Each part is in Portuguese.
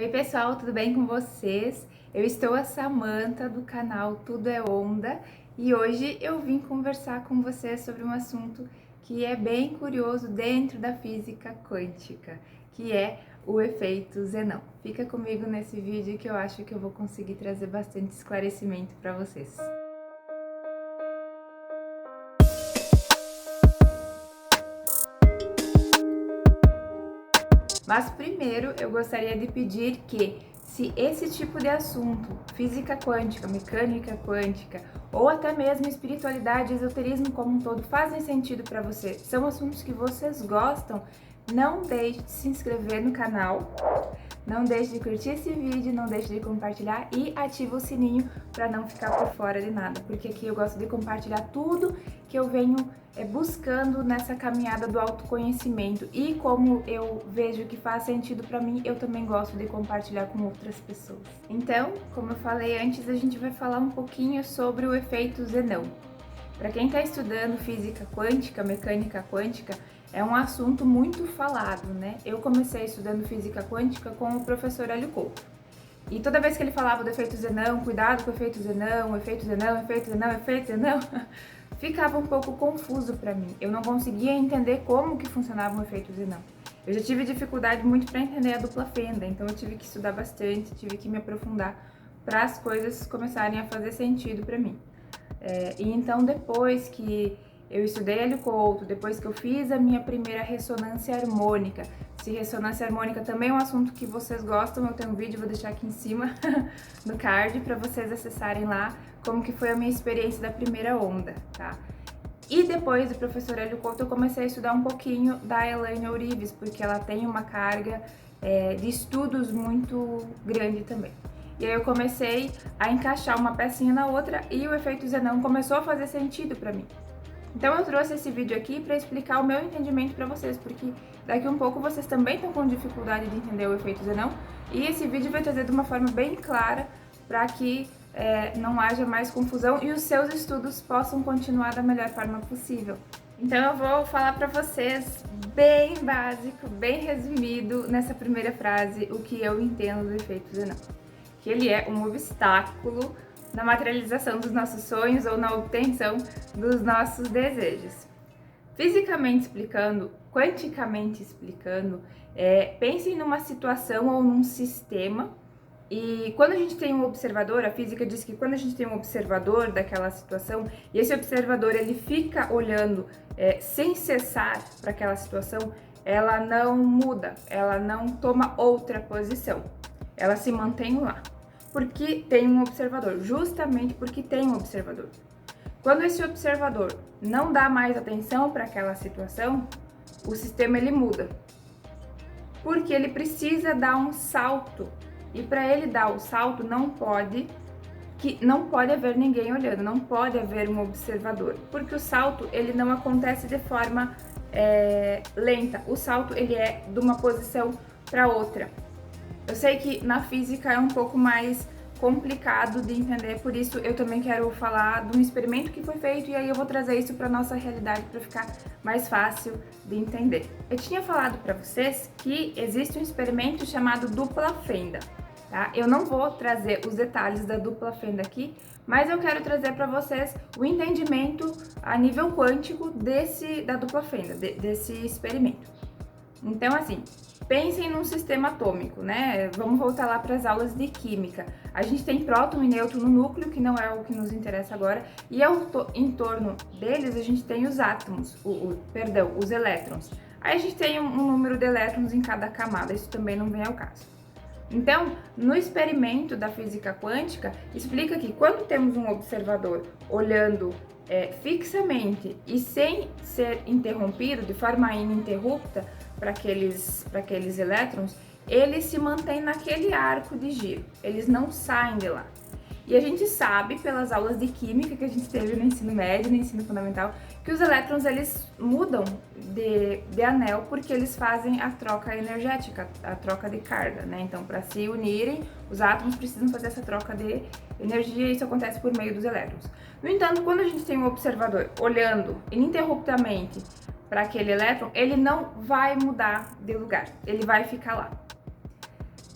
Oi pessoal, tudo bem com vocês? Eu estou a Samantha do canal Tudo é Onda e hoje eu vim conversar com vocês sobre um assunto que é bem curioso dentro da física quântica, que é o efeito Zenão. Fica comigo nesse vídeo que eu acho que eu vou conseguir trazer bastante esclarecimento para vocês. Mas primeiro eu gostaria de pedir que, se esse tipo de assunto, física quântica, mecânica quântica, ou até mesmo espiritualidade e esoterismo como um todo, fazem sentido para você, são assuntos que vocês gostam, não deixe de se inscrever no canal, não deixe de curtir esse vídeo, não deixe de compartilhar e ativa o sininho para não ficar por fora de nada, porque aqui eu gosto de compartilhar tudo que eu venho buscando nessa caminhada do autoconhecimento, e como eu vejo que faz sentido para mim, eu também gosto de compartilhar com outras pessoas. Então, como eu falei antes, a gente vai falar um pouquinho sobre o efeito Zenão. Para quem está estudando física quântica, mecânica quântica, é um assunto muito falado, né? Eu comecei estudando física quântica com o professor Hélio Couto. E toda vez que ele falava do efeito Zenão, cuidado com o efeito Zenão, efeito Zenão, efeito Zenão, efeito Zenão, ficava um pouco confuso para mim. Eu não conseguia entender como que funcionava o efeito Zenão. Eu já tive dificuldade muito para entender a dupla fenda, então eu tive que estudar bastante, tive que me aprofundar para as coisas começarem a fazer sentido para mim. E então depois que eu estudei Hélio Couto, depois que eu fiz a minha primeira ressonância harmônica, se ressonância harmônica também é um assunto que vocês gostam, eu tenho um vídeo, vou deixar aqui em cima no card para vocês acessarem lá como que foi a minha experiência da primeira onda, tá? E depois do professor Hélio Couto eu comecei a estudar um pouquinho da Elaine Ourives, porque ela tem uma carga de estudos muito grande também. E aí eu comecei a encaixar uma pecinha na outra e o efeito Zenão começou a fazer sentido para mim. Então eu trouxe esse vídeo aqui para explicar o meu entendimento para vocês, porque daqui um pouco vocês também estão com dificuldade de entender o efeito Zenão, e esse vídeo vai trazer de uma forma bem clara para que não haja mais confusão e os seus estudos possam continuar da melhor forma possível. Então eu vou falar para vocês bem básico, bem resumido nessa primeira frase o que eu entendo do efeito Zenão. Que ele é um obstáculo na materialização dos nossos sonhos ou na obtenção dos nossos desejos. Fisicamente explicando, quanticamente explicando, pensem numa situação ou num sistema, e quando a gente tem um observador, a física diz que quando a gente tem um observador daquela situação, e esse observador ele fica olhando sem cessar para aquela situação, ela não muda, ela não toma outra posição, ela se mantém lá. Porque tem um observador, justamente porque tem um observador. Quando esse observador não dá mais atenção para aquela situação, o sistema ele muda. Porque ele precisa dar um salto. E para ele dar o salto não pode haver ninguém olhando, não pode haver um observador. Porque o salto ele não acontece de forma lenta. O salto ele é de uma posição para outra. Eu sei que na física é um pouco mais complicado de entender, por isso eu também quero falar de um experimento que foi feito e aí eu vou trazer isso para nossa realidade para ficar mais fácil de entender. Eu tinha falado para vocês que existe um experimento chamado dupla fenda, tá? Eu não vou trazer os detalhes da dupla fenda aqui, mas eu quero trazer para vocês o entendimento a nível quântico da dupla fenda, desse experimento. Então, assim, pensem num sistema atômico, né? Vamos voltar lá para as aulas de química. A gente tem próton e nêutron no núcleo, que não é o que nos interessa agora, e em torno deles a gente tem os átomos, os elétrons. Aí a gente tem um número de elétrons em cada camada, isso também não vem ao caso. Então, no experimento da física quântica, explica que quando temos um observador olhando fixamente e sem ser interrompido, de forma ininterrupta, para aqueles elétrons, eles se mantêm naquele arco de giro, eles não saem de lá. E a gente sabe, pelas aulas de química que a gente teve no ensino médio, no ensino fundamental, que os elétrons eles mudam de anel porque eles fazem a troca energética, a troca de carga, né? Então, para se unirem, os átomos precisam fazer essa troca de energia e isso acontece por meio dos elétrons. No entanto, quando a gente tem um observador olhando ininterruptamente para aquele elétron, ele não vai mudar de lugar, ele vai ficar lá.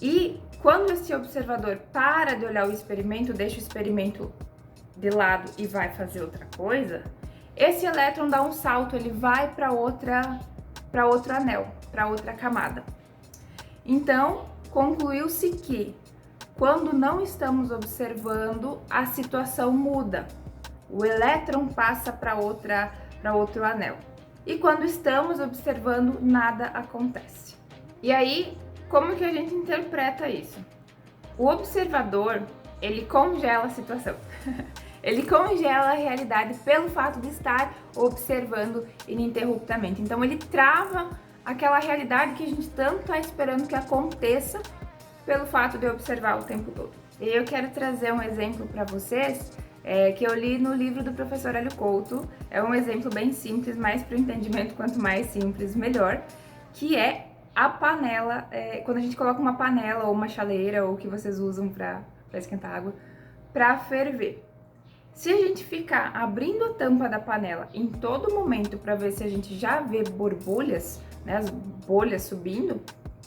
E Quando esse observador para de olhar o experimento, deixa o experimento de lado e vai fazer outra coisa, esse elétron dá um salto, ele vai para outro anel, para outra camada. Então, concluiu-se que quando não estamos observando, a situação muda. O elétron passa para outro anel. E quando estamos observando, nada acontece. E aí, como que a gente interpreta isso? O observador, ele congela a situação. Ele congela a realidade pelo fato de estar observando ininterruptamente. Então ele trava aquela realidade que a gente tanto está esperando que aconteça pelo fato de observar o tempo todo. E eu quero trazer um exemplo para vocês que eu li no livro do professor Hélio Couto. É um exemplo bem simples, mais para o entendimento, quanto mais simples, melhor, que é a panela, quando a gente coloca uma panela ou uma chaleira ou o que vocês usam para esquentar água, para ferver. Se a gente ficar abrindo a tampa da panela em todo momento para ver se a gente já vê borbulhas, né, as bolhas subindo,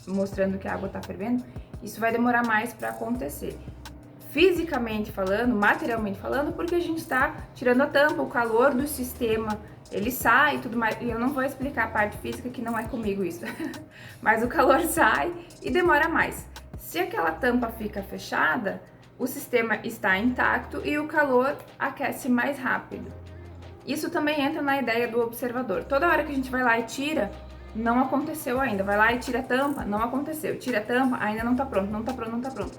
mostrando que a água está fervendo, isso vai demorar mais para acontecer. Fisicamente falando, materialmente falando, porque a gente está tirando a tampa, o calor do sistema, ele sai e tudo mais. E eu não vou explicar a parte física, que não é comigo isso. Mas o calor sai e demora mais. Se aquela tampa fica fechada, o sistema está intacto e o calor aquece mais rápido. Isso também entra na ideia do observador. Toda hora que a gente vai lá e tira, não aconteceu ainda. Vai lá e tira a tampa, não aconteceu. Tira a tampa, ainda não está pronto, não está pronto, não está pronto.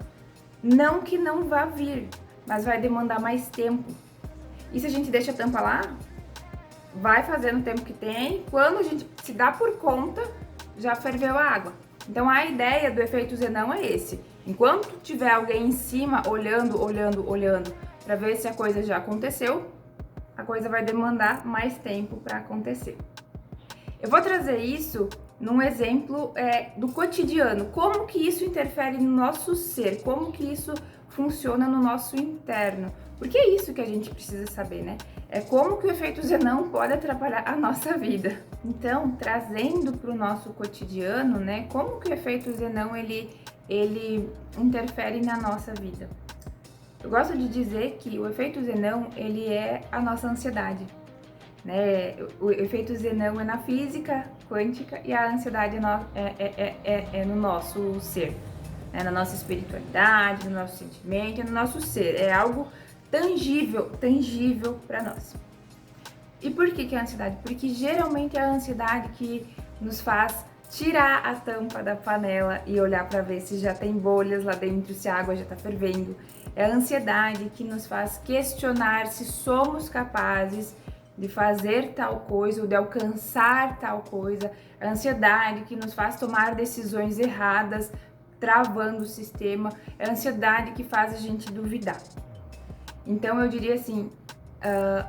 Não que não vá vir, mas vai demandar mais tempo. E se a gente deixa a tampa lá, vai fazendo o tempo que tem. Quando a gente se dá por conta, já ferveu a água. Então a ideia do efeito Zenão é esse. Enquanto tiver alguém em cima olhando para ver se a coisa já aconteceu, a coisa vai demandar mais tempo para acontecer. Eu vou trazer isso num exemplo do cotidiano. Como que isso interfere no nosso ser? Como que isso funciona no nosso interno? Porque é isso que a gente precisa saber, né? É como que o efeito Zenão pode atrapalhar a nossa vida. Então, trazendo para o nosso cotidiano, né? Como que o efeito Zenão ele interfere na nossa vida? Eu gosto de dizer que o efeito Zenão ele é a nossa ansiedade, né? O efeito Zenão é na física quântica e a ansiedade é no nosso ser, né? Na nossa espiritualidade, no nosso sentimento, no nosso ser. É algo tangível para nós. E por que é a ansiedade? Porque geralmente é a ansiedade que nos faz tirar a tampa da panela e olhar para ver se já tem bolhas lá dentro, se a água já está fervendo. É a ansiedade que nos faz questionar se somos capazes de fazer tal coisa ou de alcançar tal coisa. É a ansiedade que nos faz tomar decisões erradas, travando o sistema. É a ansiedade que faz a gente duvidar. Então eu diria assim,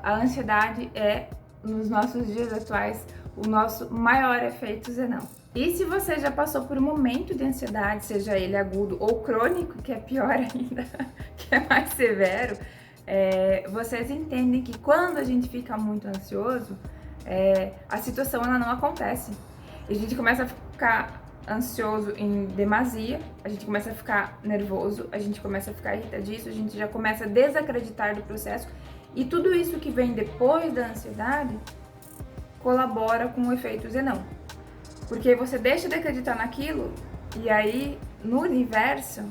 a ansiedade é, nos nossos dias atuais, o nosso maior efeito Zenão. E se você já passou por um momento de ansiedade, seja ele agudo ou crônico, que é pior ainda, que é mais severo, vocês entendem que quando a gente fica muito ansioso, a situação ela não acontece. A gente começa a ficar ansioso em demasia, a gente começa a ficar nervoso, a gente começa a ficar irritadiço, a gente já começa a desacreditar do processo, e tudo isso que vem depois da ansiedade colabora com o efeito Zenão. Porque você deixa de acreditar naquilo e aí no universo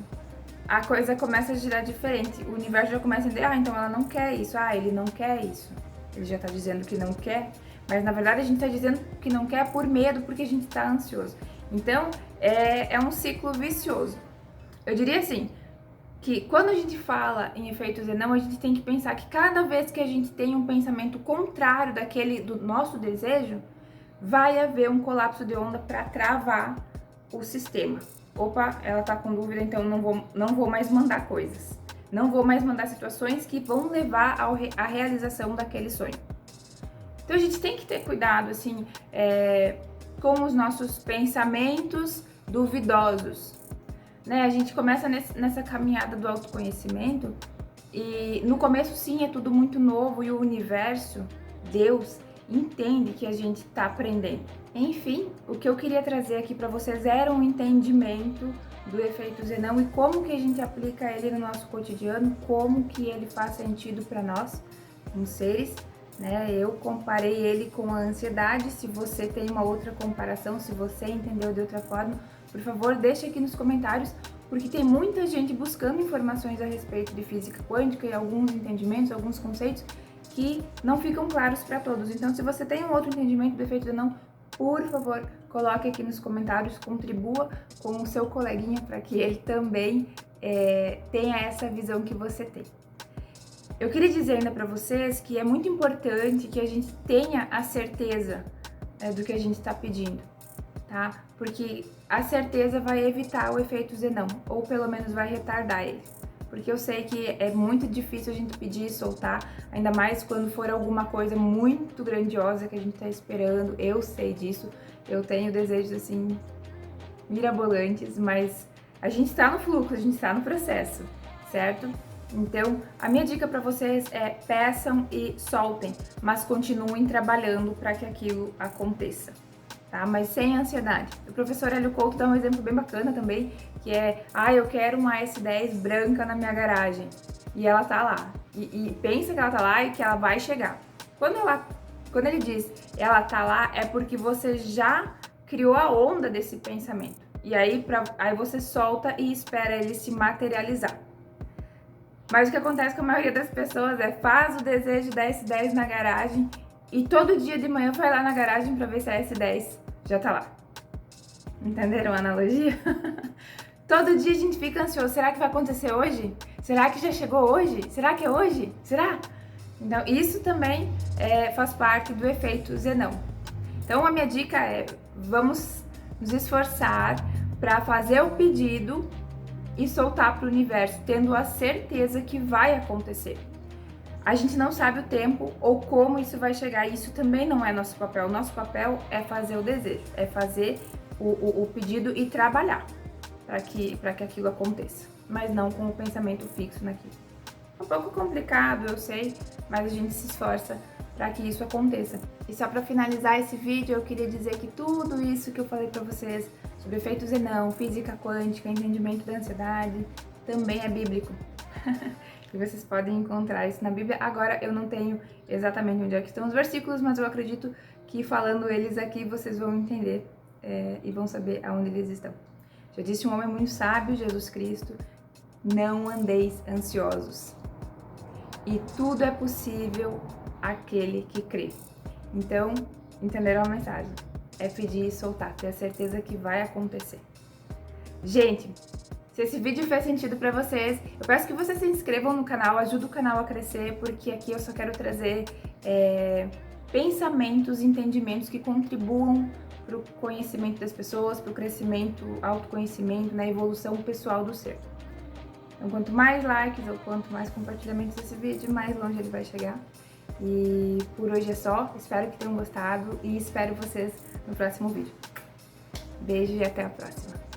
a coisa começa a girar diferente. O universo já começa a entender, então ela não quer isso, ele não quer isso. Ele já tá dizendo que não quer, mas na verdade a gente tá dizendo que não quer por medo, porque a gente tá ansioso. Então é um ciclo vicioso. Eu diria assim, que quando a gente fala em efeito Zenão, a gente tem que pensar que cada vez que a gente tem um pensamento contrário daquele do nosso desejo, vai haver um colapso de onda para travar o sistema. Opa, ela tá com dúvida, então não vou mais mandar coisas. Não vou mais mandar situações que vão levar à realização daquele sonho. Então a gente tem que ter cuidado, assim, com os nossos pensamentos duvidosos. Né? A gente começa nessa caminhada do autoconhecimento e no começo, sim, é tudo muito novo e o universo, Deus, entende que a gente está aprendendo. Enfim, o que eu queria trazer aqui para vocês era um entendimento do efeito Zenão e como que a gente aplica ele no nosso cotidiano, como que ele faz sentido para nós, como seres, né? Eu comparei ele com a ansiedade. Se você tem uma outra comparação, se você entendeu de outra forma, por favor, deixe aqui nos comentários, porque tem muita gente buscando informações a respeito de física quântica e alguns entendimentos, alguns conceitos que não ficam claros para todos. Então, se você tem um outro entendimento do efeito Zenão, por favor, coloque aqui nos comentários, contribua com o seu coleguinha para que ele também tenha essa visão que você tem. Eu queria dizer ainda para vocês que é muito importante que a gente tenha a certeza do que a gente está pedindo, tá? Porque a certeza vai evitar o efeito Zenão, ou pelo menos vai retardar ele. Porque eu sei que é muito difícil a gente pedir e soltar, ainda mais quando for alguma coisa muito grandiosa que a gente tá esperando. Eu sei disso, eu tenho desejos assim mirabolantes, mas a gente tá no fluxo, a gente tá no processo, certo? Então, a minha dica para vocês é peçam e soltem, mas continuem trabalhando para que aquilo aconteça. Tá? Mas sem ansiedade. O professor Hélio Couto dá um exemplo bem bacana também, que é, eu quero uma S10 branca na minha garagem, e ela tá lá, e pensa que ela tá lá e que ela vai chegar. Quando ele diz, ela tá lá, é porque você já criou a onda desse pensamento, e aí você solta e espera ele se materializar. Mas o que acontece com a maioria das pessoas faz o desejo da S10 na garagem, e todo dia de manhã vai lá na garagem para ver se a S10 já tá lá. Entenderam a analogia? Todo dia a gente fica ansioso. Será que vai acontecer hoje? Será que já chegou hoje? Será que é hoje? Será? Então, isso também faz parte do efeito Zenão. Então, a minha dica é, vamos nos esforçar para fazer o pedido e soltar para o universo, tendo a certeza que vai acontecer. A gente não sabe o tempo ou como isso vai chegar, isso também não é nosso papel. O nosso papel é fazer o desejo, é fazer o pedido e trabalhar para que aquilo aconteça, mas não com o pensamento fixo naquilo. É um pouco complicado, eu sei, mas a gente se esforça para que isso aconteça. E só para finalizar esse vídeo, eu queria dizer que tudo isso que eu falei para vocês sobre efeito Zenão, física quântica, entendimento da ansiedade, também é bíblico. E vocês podem encontrar isso na Bíblia. Agora eu não tenho exatamente onde é que estão os versículos, mas eu acredito que falando eles aqui vocês vão entender e vão saber aonde eles estão. Já disse um homem muito sábio, Jesus Cristo, não andeis ansiosos. E tudo é possível àquele que crê. Então, entenderam a mensagem? É pedir e soltar, ter a certeza que vai acontecer. Gente, se esse vídeo fez sentido pra vocês, eu peço que vocês se inscrevam no canal, ajude o canal a crescer, porque aqui eu só quero trazer pensamentos, entendimentos que contribuam pro conhecimento das pessoas, pro crescimento, autoconhecimento, na evolução pessoal do ser. Então, quanto mais likes ou quanto mais compartilhamentos desse vídeo, mais longe ele vai chegar. E por hoje é só, espero que tenham gostado e espero vocês no próximo vídeo. Beijo e até a próxima!